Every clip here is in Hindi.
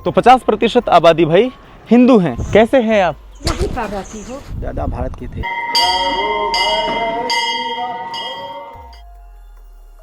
तो 50% आबादी भाई हिंदू हैं। कैसे हैं आप? ज़्यादा भारत के थे।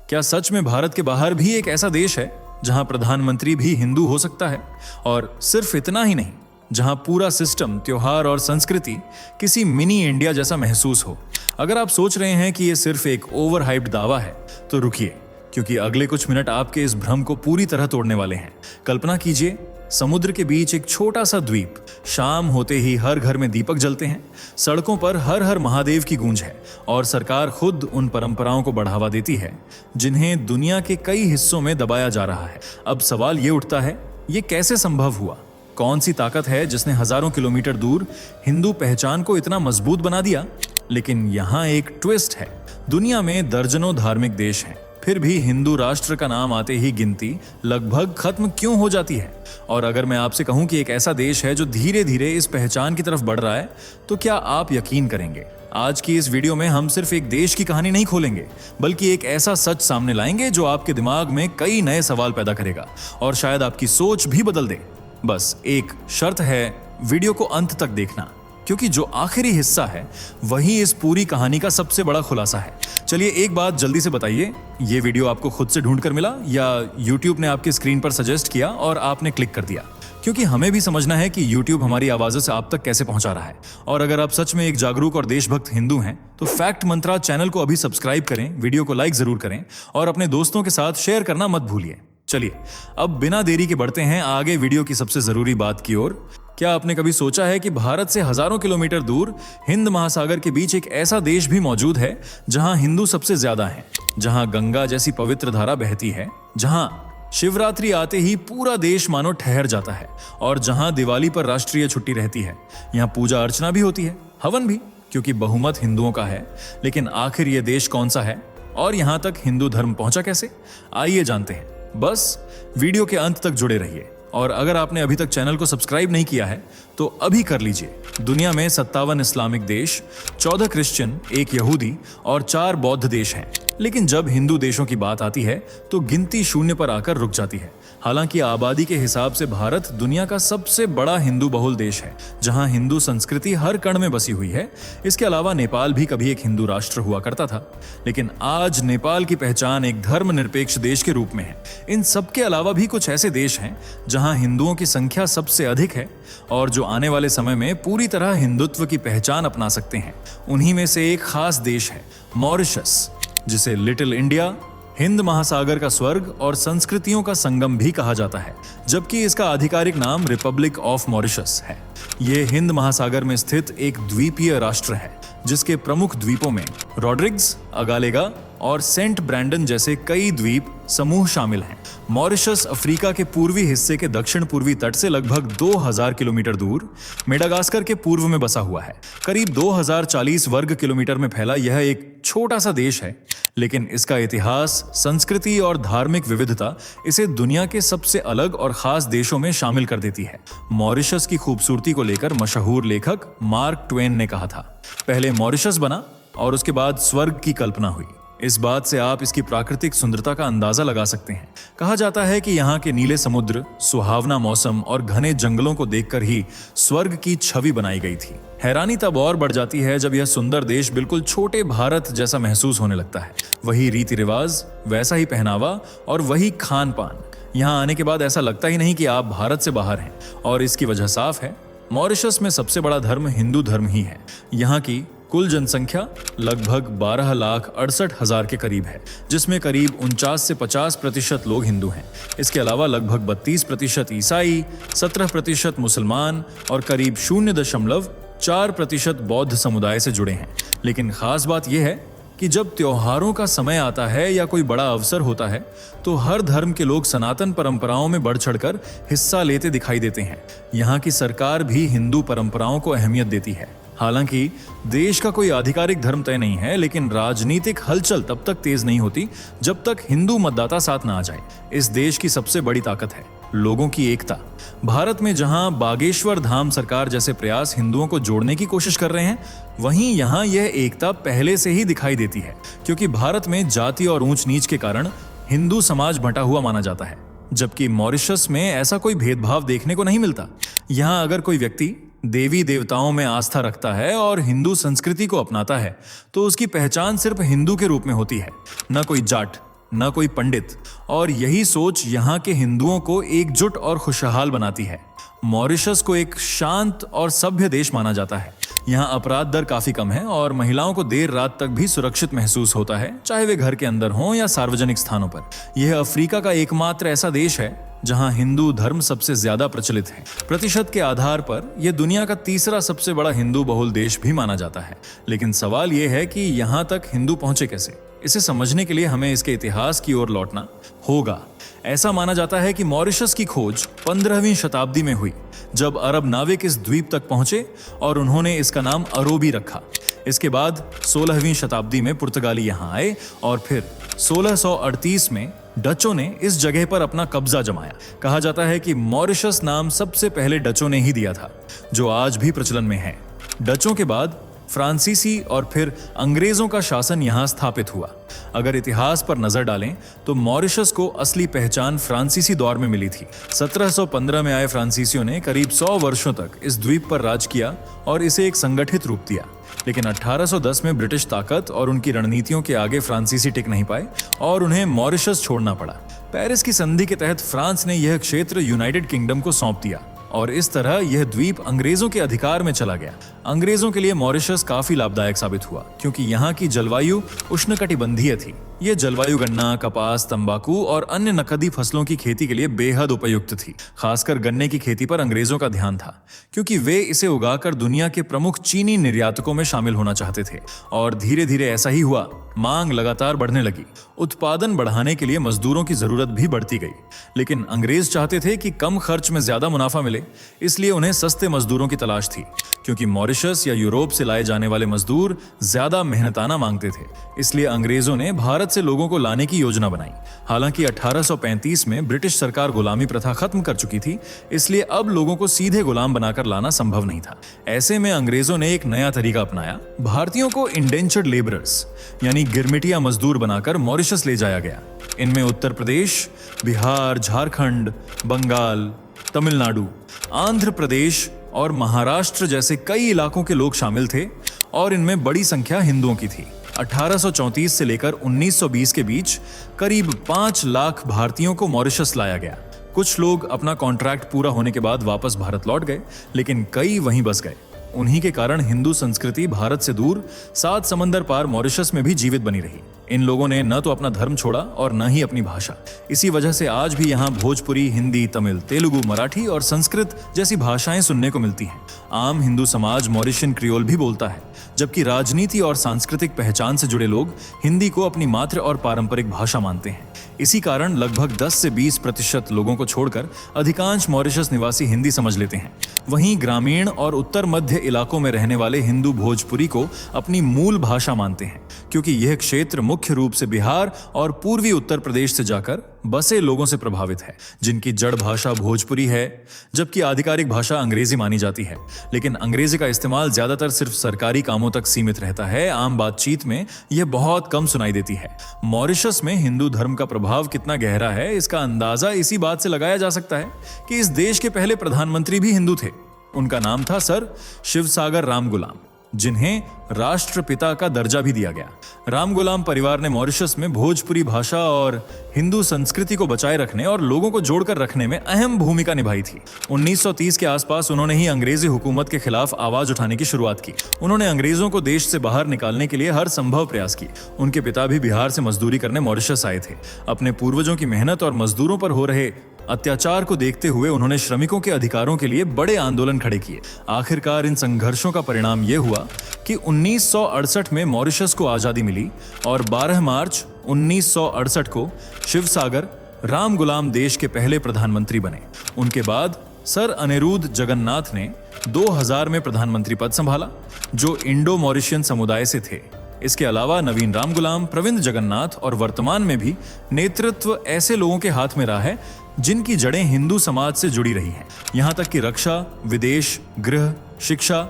क्या सच में भारत के बाहर भी एक ऐसा देश है जहां प्रधानमंत्री भी हिंदू हो सकता है? और सिर्फ इतना ही नहीं, जहां पूरा सिस्टम, त्योहार और संस्कृति किसी मिनी इंडिया जैसा महसूस हो। अगर आप सोच रहे हैं कि यह सिर्फ एक ओवर हाइप्ड दावा है तो रुकिए, क्योंकि अगले कुछ मिनट आपके इस भ्रम को पूरी तरह तोड़ने वाले हैं। कल्पना कीजिए, समुद्र के बीच एक छोटा सा द्वीप, शाम होते ही हर घर में दीपक जलते हैं, सड़कों पर हर हर महादेव की गूंज है और सरकार खुद उन परंपराओं को बढ़ावा देती है जिन्हें दुनिया के कई हिस्सों में दबाया जा रहा है। अब सवाल ये उठता है, ये कैसे संभव हुआ? कौन सी ताकत है जिसने हजारों किलोमीटर दूर हिंदू पहचान को इतना मजबूत बना दिया? लेकिन यहाँ एक ट्विस्ट है। दुनिया में दर्जनों धार्मिक देश हैं, फिर भी हिंदू राष्ट्र का नाम आते ही गिनती लगभग खत्म क्यों हो जाती है? और अगर मैं आपसे कहूं कि एक ऐसा देश है जो धीरे धीरे इस पहचान की तरफ बढ़ रहा है, तो क्या आप यकीन करेंगे? आज की इस वीडियो में हम सिर्फ एक देश की कहानी नहीं खोलेंगे, बल्कि एक ऐसा सच सामने लाएंगे जो आपके दिमाग में कई नए सवाल पैदा करेगा और शायद आपकी सोच भी बदल दे। बस एक शर्त है, वीडियो को अंत तक देखना, क्योंकि जो आखिरी हिस्सा है वही इस पूरी कहानी का सबसे बड़ा खुलासा है। चलिए एक बात जल्दी से बताइए, ये वीडियो आपको खुद से ढूंढ कर मिला या YouTube ने आपकी स्क्रीन पर सजेस्ट किया और आपने क्लिक कर दिया? क्योंकि हमें भी समझना है कि YouTube हमारी आवाज़ों से आप तक कैसे पहुंचा रहा है। और अगर आप सच में एक जागरूक और देशभक्त हिंदू हैं तो फैक्ट मंत्रा चैनल को अभी सब्सक्राइब करें, वीडियो को लाइक जरूर करें और अपने दोस्तों के साथ शेयर करना मत भूलिए। चलिए अब बिना देरी के बढ़ते हैं आगे वीडियो की सबसे जरूरी बात की ओर। क्या आपने कभी सोचा है कि भारत से हजारों किलोमीटर दूर हिंद महासागर के बीच एक ऐसा देश भी मौजूद है जहां हिंदू सबसे ज्यादा हैं, जहां गंगा जैसी पवित्र धारा बहती है, जहां शिवरात्रि आते ही पूरा देश मानो ठहर जाता है और जहां दिवाली पर राष्ट्रीय छुट्टी रहती है? यहां पूजा अर्चना भी होती है, हवन भी, क्योंकि बहुमत हिंदुओं का है। लेकिन आखिर ये देश कौन सा है और यहां तक हिंदू धर्म पहुंचा कैसे? आइए जानते हैं। बस वीडियो के अंत तक जुड़े रहिए और अगर आपने अभी तक चैनल को सब्सक्राइब नहीं किया है तो अभी कर लीजिए। दुनिया में 57 इस्लामिक देश, 14 क्रिश्चियन, 1 यहूदी और 4 बौद्ध देश हैं। लेकिन जब हिंदू देशों की बात आती है तो गिनती शून्य पर आकर रुक जाती है। हालांकि आबादी के हिसाब से भारत दुनिया का सबसे बड़ा हिंदू बहुल देश है, जहां हिंदू संस्कृति हर कण में बसी हुई है। इसके अलावा नेपाल भी कभी एक हिंदू राष्ट्र हुआ करता था, लेकिन आज नेपाल की पहचान एक धर्मनिरपेक्ष देश के रूप में है। इन सबके अलावा भी कुछ ऐसे देश हैं जहां हिंदुओं की संख्या सबसे अधिक है और जो आने वाले समय में पूरी तरह हिंदुत्व की पहचान अपना सकते हैं। उन्हीं में से एक खास देश है मॉरिशस, जिसे लिटिल इंडिया, हिंद महासागर का स्वर्ग और संस्कृतियों का संगम भी कहा जाता है, जबकि इसका आधिकारिक नाम रिपब्लिक ऑफ मॉरिशस है। यह हिंद महासागर में स्थित एक द्वीपीय राष्ट्र है जिसके प्रमुख द्वीपों में रॉड्रिग्स, अगालेगा और सेंट ब्रैंडन जैसे कई द्वीप समूह शामिल हैं। मॉरिशस अफ्रीका के पूर्वी हिस्से के दक्षिण पूर्वी तट से लगभग 2000 किलोमीटर दूर मेडागास्कर के पूर्व में बसा हुआ है। करीब 2040 वर्ग किलोमीटर में फैला यह एक छोटा सा देश है, लेकिन इसका इतिहास, संस्कृति और धार्मिक विविधता इसे दुनिया के सबसे अलग और खास देशों में शामिल कर देती है। मॉरिशस की खूबसूरती को लेकर मशहूर लेखक मार्क ट्वेन ने कहा था, पहले मॉरिशस बना और उसके बाद स्वर्ग की कल्पना हुई। इस बात से आप इसकी प्राकृतिक सुंदरता का अंदाजा लगा सकते हैं। कहा जाता है कि यहाँ के नीले समुद्र, सुहावना मौसम और घने जंगलों को देखकर ही स्वर्ग की छवि बनाई गई थी। हैरानी तब और बढ़ जाती है जब यह सुंदर देश बिल्कुल छोटे भारत जैसा महसूस होने लगता है। वही रीति रिवाज, वैसा ही पहनावा और वही खान पान। यहाँ आने के बाद ऐसा लगता ही नहीं कि आप भारत से बाहर हैं, और इसकी वजह साफ है। मॉरिशस में सबसे बड़ा धर्म हिंदू धर्म ही है। यहाँ की कुल जनसंख्या लगभग 12,68,000 के करीब है, जिसमें करीब 49 से 50% लोग हिंदू हैं। इसके अलावा लगभग 32% ईसाई, 17% मुसलमान और करीब 0.4% बौद्ध समुदाय से जुड़े हैं। लेकिन खास बात यह है कि जब त्योहारों का समय आता है या कोई बड़ा अवसर होता है तो हर धर्म के लोग सनातन परंपराओं में बढ़ चढ़कर हिस्सा लेते दिखाई देते हैं। यहाँ की सरकार भी हिंदू परंपराओं को अहमियत देती है। हालांकि देश का कोई आधिकारिक धर्म तय नहीं है, लेकिन राजनीतिक हलचल तब तक तेज नहीं होती जब तक हिंदू मतदाता साथ ना आ जाए। इस देश की सबसे बड़ी ताकत है लोगों की एकता। भारत में जहां बागेश्वर धाम सरकार जैसे प्रयास हिंदुओं को जोड़ने की कोशिश कर रहे हैं, वहीं यहां यह एकता पहले से ही दिखाई देती है, क्योंकि भारत में जाति और ऊंच नीच के कारण हिंदू समाज बंटा हुआ माना जाता है। जबकि मॉरिशस में ऐसा कोई भेदभाव देखने को नहीं मिलता। यहाँ अगर कोई व्यक्ति देवी देवताओं में आस्था रखता है और हिंदू संस्कृति को अपनाता है तो उसकी पहचान सिर्फ हिंदू के रूप में होती है, न कोई जाट, न कोई पंडित। और यही सोच यहाँ के हिंदुओं को एकजुट और खुशहाल बनाती है। मॉरिशस को एक शांत और सभ्य देश माना जाता है। यहाँ अपराध दर काफी कम है और महिलाओं को देर रात तक भी सुरक्षित महसूस होता है, चाहे वे घर के अंदर हों या सार्वजनिक स्थानों पर। यह अफ्रीका का एकमात्र ऐसा देश है जहां हिंदू धर्म सबसे ज्यादा प्रचलित है। प्रतिशत के आधार पर यह दुनिया का तीसरा सबसे बड़ा हिंदू बहुल देश भी माना जाता है। लेकिन सवाल यह है कि यहां तक हिंदू पहुंचे कैसे। इसे समझने के लिए हमें इसके इतिहास की ओर लौटना होगा। ऐसा माना जाता है कि मॉरिशस की खोज 15वीं शताब्दी में हुई, जब अरब नाविक इस द्वीप तक पहुंचे और उन्होंने इसका नाम अरोबी रखा। इसके बाद 16वीं शताब्दी में पुर्तगाली यहां आए और फिर 1638 में डचों ने इस जगह पर अपना कब्जा जमाया। कहा जाता है कि मॉरिशस नाम सबसे पहले डचों ने ही दिया था, जो आज भी प्रचलन में है। डचों के बाद फ्रांसीसी और फिर अंग्रेजों का शासन यहां स्थापित हुआ। अगर इतिहास पर नजर डालें तो मॉरिशस को असली पहचान फ्रांसीसी दौर में मिली थी। 1715 में आए फ्रांसीसियों ने करीब 100 वर्षों तक इस द्वीप पर राज किया और इसे एक संगठित रूप दिया। लेकिन 1810 में ब्रिटिश ताकत और उनकी रणनीतियों के आगे फ्रांसीसी टिक नहीं पाए और उन्हें मॉरिशस छोड़ना पड़ा। पेरिस की संधि के तहत फ्रांस ने यह क्षेत्र यूनाइटेड किंगडम को सौंप दिया और इस तरह यह द्वीप अंग्रेजों के अधिकार में चला गया। अंग्रेजों के लिए मॉरिशस काफी लाभदायक साबित हुआ क्योंकि यहाँ की जलवायु उष्णकटिबंधीय थी। ये जलवायु गन्ना, कपास, तंबाकू और अन्य नकदी फसलों की खेती के लिए बेहद उपयुक्त थी। खासकर गन्ने की खेती पर अंग्रेजों का ध्यान था क्योंकि वे इसे उगाकर दुनिया के प्रमुख चीनी निर्यातकों में शामिल होना चाहते थे। और धीरे धीरे ऐसा ही हुआ। मांग लगातार बढ़ने लगी। उत्पादन बढ़ाने के लिए मजदूरों की जरूरत भी बढ़ती गई। लेकिन अंग्रेज चाहते थे कि कम खर्च में ज्यादा मुनाफा मिले, इसलिए उन्हें सस्ते मजदूरों की तलाश थी क्योंकि मॉरिशस या यूरोप से लाए जाने वाले मजदूर ज्यादा मेहनताना मांगते थे। इसलिए अंग्रेजों ने भारत से लोगों को लाने की योजना बनाई। हालांकि 1835 में ब्रिटिश सरकार गुलामी प्रथा खत्म कर चुकी थी, इसलिए अब लोगों को सीधे गुलाम बनाकर लाना संभव नहीं था। ऐसे में अंग्रेजों ने एक नया तरीका अपनाया। भारतीयों को इंडेंचर्ड लेबरर्स यानी गिरमिटिया मजदूर बनाकर मॉरिशस ले जाया गया। इनमें उत्तर प्रदेश, बिहार, झारखंड, बंगाल, तमिलनाडु, आंध्र प्रदेश और महाराष्ट्र जैसे कई इलाकों के लोग शामिल थे और इनमें बड़ी संख्या हिंदुओं की थी। 1834 से लेकर 1920 के बीच करीब 5 लाख भारतीयों को मॉरिशस लाया गया। कुछ लोग अपना कॉन्ट्रैक्ट पूरा होने के बाद वापस भारत लौट गए, लेकिन कई वहीं बस गए। उन्हीं के कारण हिंदू संस्कृति भारत से दूर 7 समंदर पार मॉरिशस में भी जीवित बनी रही। इन लोगों ने न तो अपना धर्म छोड़ा और न ही अपनी भाषा। इसी वजह से आज भी यहाँ भोजपुरी, हिंदी, तमिल, तेलुगु, मराठी और संस्कृत जैसी भाषाएं सुनने को मिलती हैं। आम हिंदू समाज मॉरिशियन क्रियोल भी बोलता है, जबकि राजनीति और सांस्कृतिक पहचान से जुड़े लोग हिंदी को अपनी मातृ और पारंपरिक भाषा मानते हैं। इसी कारण लगभग 10 से 20% लोगों को छोड़कर अधिकांश मॉरिशस निवासी हिंदी समझ लेते हैं। वहीं ग्रामीण और उत्तर मध्य इलाकों में रहने वाले हिंदू भोजपुरी को अपनी मूल भाषा मानते हैं, क्योंकि यह क्षेत्र मुख्य रूप से बिहार और पूर्वी उत्तर प्रदेश से जाकर बसे लोगों से प्रभावित है, जिनकी जड़ भाषा भोजपुरी है, जबकि आधिकारिक भाषा अंग्रेजी मानी जाती है। लेकिन अंग्रेजी का इस्तेमाल ज्यादातर सिर्फ सरकारी कामों तक सीमित रहता है। आम बातचीत में यह बहुत कम सुनाई देती है। मॉरिशस में हिंदू धर्म का प्रभाव कितना गहरा है, इसका अंदाजा इसी बात से लगाया जा सकता है कि इस देश के पहले प्रधानमंत्री भी हिंदू थे। उनका नाम था सर शिवसागर रामगुलाम, जिन्हें राष्ट्रपिता का दर्जा भी दिया गया। रामगुलाम परिवार ने मॉरिशस में भोजपुरी भाषा और हिंदू संस्कृति को बचाए रखने और लोगों को जोड़कर रखने में अहम भूमिका निभाई थी। 1930 के आसपास उन्होंने ही अंग्रेजी हुकूमत के खिलाफ आवाज उठाने की शुरुआत की। उन्होंने अंग्रेजों को देश से बाहर निकालने के लिए हर संभव प्रयास किए। उनके पिता भी बिहार से मजदूरी करने मॉरिशस आए थे। अपने पूर्वजों की मेहनत और मजदूरों पर हो रहे अत्याचार को देखते हुए उन्होंने श्रमिकों के अधिकारों के लिए बड़े आंदोलन खड़े किए। आखिरकार इन संघर्षों का परिणाम यह हुआ कि 1968 में मॉरिशस को आजादी मिली और 12 मार्च 1968 को शिवसागर रामगुलाम देश के पहले प्रधानमंत्री बने। उनके बाद सर अनिरुद्ध जगन्नाथ ने 2000 में प्रधानमंत्री पद संभाला, जो इंडो मॉरिशियन समुदाय से थे। इसके अलावा नवीन रामगुलाम, प्रविंद जगन्नाथ और वर्तमान में भी नेतृत्व ऐसे लोगों के हाथ में रहा है जिनकी जड़ें हिंदू समाज से जुड़ी रही हैं। यहाँ तक कि रक्षा, विदेश, गृह, शिक्षा,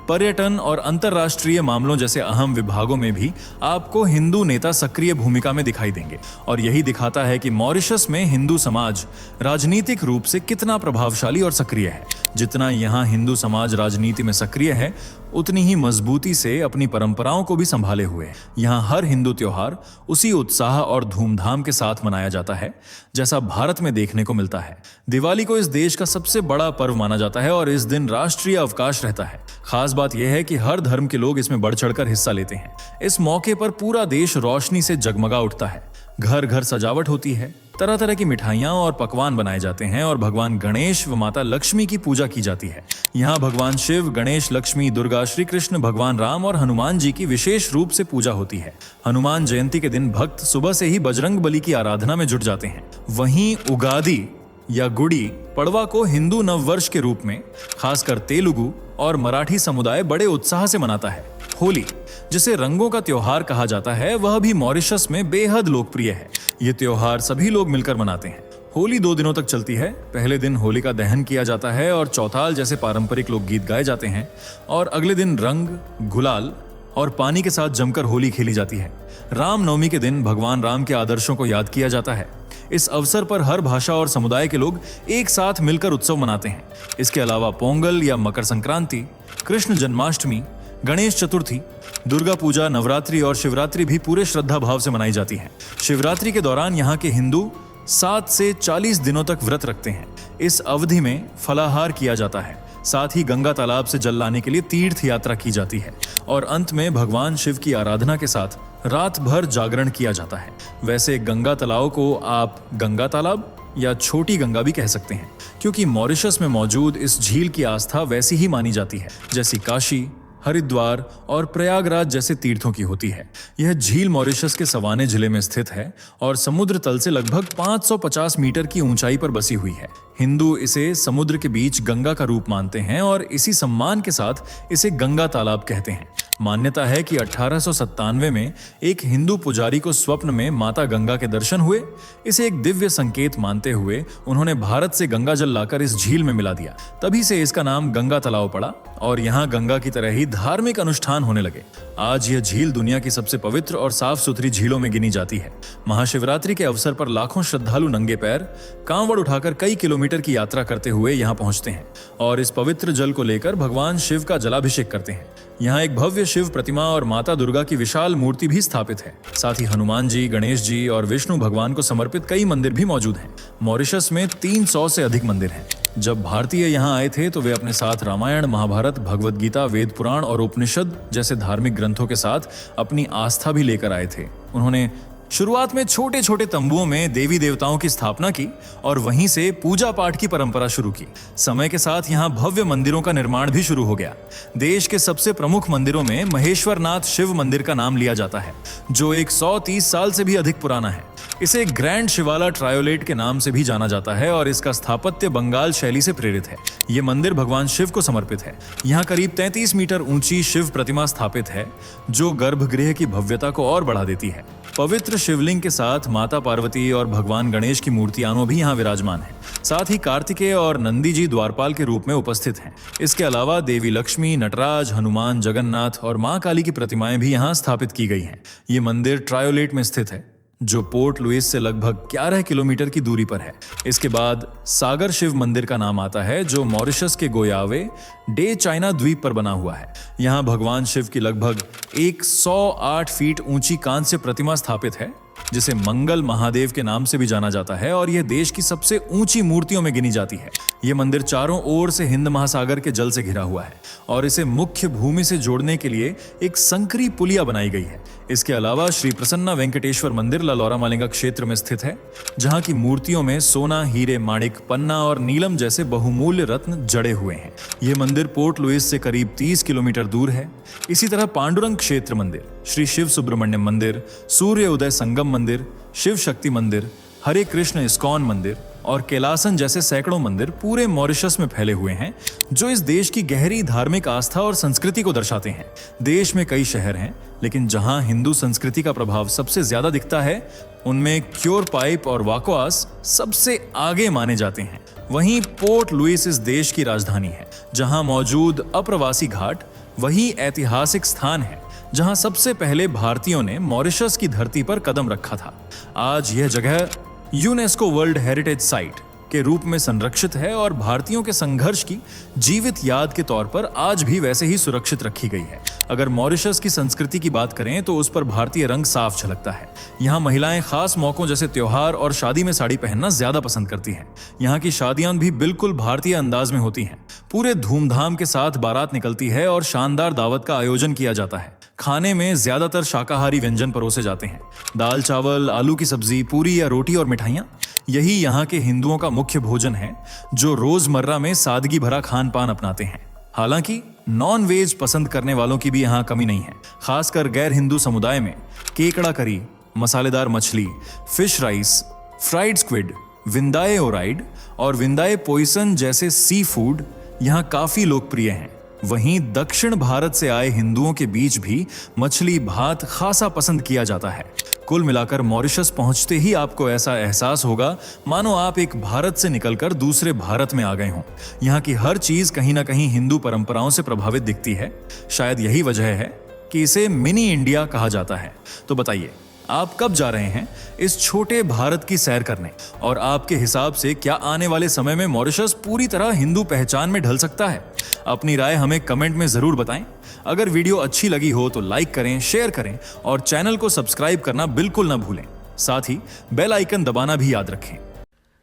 पर्यटन और अंतर्राष्ट्रीय मामलों जैसे अहम विभागों में भी आपको हिंदू नेता सक्रिय भूमिका में दिखाई देंगे। और यही दिखाता है कि मॉरिशस में हिंदू समाज राजनीतिक रूप से कितना प्रभावशाली और सक्रिय है। जितना यहाँ हिंदू समाज राजनीति में सक्रिय है, उतनी ही मजबूती से अपनी परंपराओं को भी संभाले हुए है। यहाँ हर हिंदू त्योहार उसी उत्साह और धूमधाम के साथ मनाया जाता है जैसा भारत में देखने को मिलता है। दिवाली को इस देश का सबसे बड़ा पर्व माना जाता है और इस दिन राष्ट्रीय अवकाश रहता है। खास बात यह है कि हर धर्म के लोग इसमें बढ़ चढ़कर हिस्सा लेते हैं। इस मौके पर पूरा देश रोशनी से जगमगा उठता है। घर घर सजावट होती है, तरह तरह की मिठाइयाँ और पकवान बनाए जाते हैं और भगवान गणेश व माता लक्ष्मी की पूजा की जाती है। यहाँ भगवान शिव, गणेश, लक्ष्मी, दुर्गा, श्री कृष्ण, भगवान राम और हनुमान जी की विशेष रूप से पूजा होती है। हनुमान जयंती के दिन भक्त सुबह से ही बजरंग बली की आराधना में जुट जाते हैं। वहीं उगादी या गुड़ी पड़वा को हिंदू नववर्ष के रूप में खासकर तेलुगु और मराठी समुदाय बड़े उत्साह से मनाता है। होली, जिसे रंगों का त्योहार कहा जाता है, वह भी मॉरिशस में बेहद लोकप्रिय है। ये त्योहार सभी लोग मिलकर मनाते हैं। होली 2 दिनों तक चलती है। पहले दिन होली का दहन किया जाता है और चौताल जैसे पारंपरिक लोकगीत गाए जाते हैं और अगले दिन रंग, गुलाल और पानी के साथ जमकर होली खेली जाती है। रामनवमी के दिन भगवान राम के आदर्शों को याद किया जाता है। इस अवसर पर हर भाषा और समुदाय के लोग एक साथ मिलकर उत्सव मनाते हैं। इसके अलावा पोंगल या मकर संक्रांति, कृष्ण जन्माष्टमी, गणेश चतुर्थी, दुर्गा पूजा, नवरात्रि और शिवरात्रि भी पूरे श्रद्धा भाव से मनाई जाती है। शिवरात्रि के दौरान यहाँ के हिंदू 7 से 40 दिनों तक व्रत रखते हैं। इस अवधि में फलाहार किया जाता है। साथ ही गंगा तालाब से जल लाने के लिए तीर्थ यात्रा की जाती है और अंत में भगवान शिव की आराधना के साथ रात भर जागरण किया जाता है। वैसे गंगा तालाब को आप गंगा तालाब या छोटी गंगा भी कह सकते हैं, क्योंकि मॉरिशस में मौजूद इस झील की आस्था वैसी ही मानी जाती है जैसी काशी, हरिद्वार और प्रयागराज जैसे तीर्थों की होती है। यह झील मॉरिशस के सवाने जिले में स्थित है और समुद्र तल से लगभग 550 मीटर की ऊंचाई पर बसी हुई है। हिंदू इसे समुद्र के बीच गंगा का रूप मानते हैं और इसी सम्मान के साथ इसे गंगा तालाब कहते हैं। मान्यता है कि 1897 में एक हिंदू पुजारी को स्वप्न में माता गंगा के दर्शन हुए। इसे एक दिव्य संकेत मानते हुए उन्होंने भारत से गंगा जल लाकर इस झील में मिला दिया। तभी से इसका नाम गंगा तालाब पड़ा और यहाँ गंगा की तरह ही धार्मिक अनुष्ठान होने लगे। आज यह झील दुनिया की सबसे पवित्र और साफ सुथरी झीलों में गिनी जाती है। महाशिवरात्रि के अवसर पर लाखों श्रद्धालु नंगे पैर कांवड़ उठाकर कई किलोमीटर की यात्रा करते हुए यहाँ पहुंचते हैं और इस पवित्र जल को लेकर भगवान शिव का जलाभिषेक करते हैं। यहाँ एक भव्य शिव प्रतिमा और माता दुर्गा की विशाल मूर्ति भी स्थापित है। साथ ही हनुमान जी, गणेश जी और विष्णु भगवान को समर्पित कई मंदिर भी मौजूद हैं। मॉरिशस में 300 से अधिक मंदिर हैं। जब भारतीय यहाँ आए थे तो वे अपने साथ रामायण, महाभारत, भगवद गीता, वेद पुराण और उपनिषद जैसे धार्मिक ग्रंथों के साथ अपनी आस्था भी लेकर आए थे। उन्होंने शुरुआत में छोटे छोटे तंबुओं में देवी देवताओं की स्थापना की और वहीं से पूजा पाठ की परंपरा शुरू की। समय के साथ यहाँ भव्य मंदिरों का निर्माण भी शुरू हो गया। देश के सबसे प्रमुख मंदिरों में महेश्वरनाथ शिव मंदिर का नाम लिया जाता है, जो 130 साल से भी अधिक पुराना है। इसे ग्रैंड शिवाला ट्रायोलेट के नाम से भी जाना जाता है और इसका स्थापत्य बंगाल शैली से प्रेरित है। ये मंदिर भगवान शिव को समर्पित है। यहाँ करीब 33 मीटर ऊंची शिव प्रतिमा स्थापित है, जो गर्भगृह की भव्यता को और बढ़ा देती है। पवित्र शिवलिंग के साथ माता पार्वती और भगवान गणेश की मूर्तियां भी यहाँ विराजमान है। साथ ही कार्तिकेय और नंदी जी द्वारपाल के रूप में उपस्थित हैं। इसके अलावा देवी लक्ष्मी, नटराज, हनुमान, जगन्नाथ और मां काली की प्रतिमाएं भी यहाँ स्थापित की गई हैं। ये मंदिर ट्रायोलेट में स्थित है, जो पोर्ट लुइस से लगभग 11 किलोमीटर की दूरी पर है। इसके बाद सागर शिव मंदिर का नाम आता है, जो मॉरिशस के गोयावे डे चाइना द्वीप पर बना हुआ है। यहाँ भगवान शिव की लगभग 108 फीट ऊंची कांस्य प्रतिमा स्थापित है, जिसे मंगल महादेव के नाम से भी जाना जाता है और यह देश की सबसे ऊंची मूर्तियों में गिनी जाती है। यह मंदिर चारों ओर से हिंद महासागर के जल से घिरा हुआ है और इसे मुख्य भूमि से जोड़ने के लिए एक संकरी पुलिया बनाई गई है। इसके अलावा श्री प्रसन्ना वेंकटेश्वर मंदिर ललौरा मालिंगा क्षेत्र में स्थित है, जहां की मूर्तियों में सोना, हीरे, माणिक, पन्ना और नीलम जैसे बहुमूल्य रत्न जड़े हुए हैं। यह मंदिर पोर्ट लुइस से करीब 30 किलोमीटर दूर है। इसी तरह पांडुरंग क्षेत्र मंदिर, श्री शिव सुब्रमण्यम मंदिर, सूर्य उदय संगम मंदिर, शिव शक्ति मंदिर, हरे कृष्ण इस्कॉन मंदिर और कैलासन जैसे सैकड़ों मंदिर पूरे मॉरिशस में फैले हुए हैं, जो इस देश की गहरी धार्मिक आस्था और संस्कृति को दर्शाते हैं। देश में कई शहर हैं, लेकिन जहां हिंदू संस्कृति का प्रभाव सबसे ज्यादा दिखता है, उनमें क्योर पाइप और वाकोआस सबसे आगे माने जाते हैं। वहीं पोर्ट लुइस इस देश की राजधानी है, जहां मौजूद अप्रवासी घाट वही ऐतिहासिक स्थान है जहां सबसे पहले भारतीयों ने मॉरिशस की धरती पर कदम रखा था। आज यह जगह यूनेस्को वर्ल्ड हेरिटेज साइट के रूप में संरक्षित है और भारतीयों के संघर्ष की जीवित याद के तौर पर आज भी वैसे ही सुरक्षित रखी गई है। अगर मॉरिशस की संस्कृति की बात करें तो उस पर भारतीय रंग साफ झलकता है। यहाँ महिलाएं खास मौकों जैसे त्योहार और शादी में साड़ी पहनना ज्यादा पसंद करती हैं। यहाँ की शादियां भी बिल्कुल भारतीय अंदाज में होती हैं। पूरे धूमधाम के साथ बारात निकलती है और शानदार दावत का आयोजन किया जाता है। खाने में ज्यादातर शाकाहारी व्यंजन परोसे जाते हैं। दाल चावल, आलू की सब्जी, पूरी या रोटी और मिठाइयाँ, यही यहाँ के हिंदुओं का मुख्य भोजन है जो रोजमर्रा में सादगी भरा खान पान अपनाते हैं। हालांकि नॉन वेज पसंद करने वालों की भी यहाँ कमी नहीं है। खासकर गैर हिंदू समुदाय में केकड़ा करी, मसालेदार मछली, फिश राइस, फ्राइड स्क्विड, विंदाए ओराइड और विंदाए पोइसन जैसे सी फूड यहाँ काफी लोकप्रिय हैं। वहीं दक्षिण भारत से आए हिंदुओं के बीच भी मछली भात खासा पसंद किया जाता है। कुल मिलाकर मॉरिशस पहुंचते ही आपको ऐसा एहसास होगा मानो आप एक भारत से निकलकर दूसरे भारत में आ गए हों। यहाँ की हर चीज कहीं ना कहीं हिंदू परंपराओं से प्रभावित दिखती है। शायद यही वजह है कि इसे मिनी इंडिया कहा जाता है। तो बताइए, आप कब जा रहे हैं इस छोटे भारत की सैर करने, और आपके हिसाब से क्या आने वाले समय में मॉरिशस पूरी तरह हिंदू पहचान में ढल सकता है? अपनी राय हमें कमेंट में जरूर बताएं। अगर वीडियो अच्छी लगी हो तो लाइक करें, शेयर करें और चैनल को सब्सक्राइब करना बिल्कुल ना भूलें। साथ ही बेल आइकन दबाना भी याद रखें।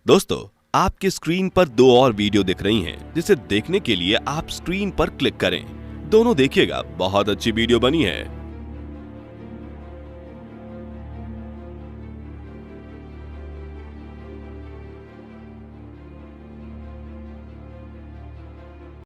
दोस्तों, आपके स्क्रीन पर 2 और वीडियो दिख रही हैं, जिसे देखने के लिए आप स्क्रीन पर क्लिक करें। दोनों देखिएगा, बहुत अच्छी वीडियो बनी है।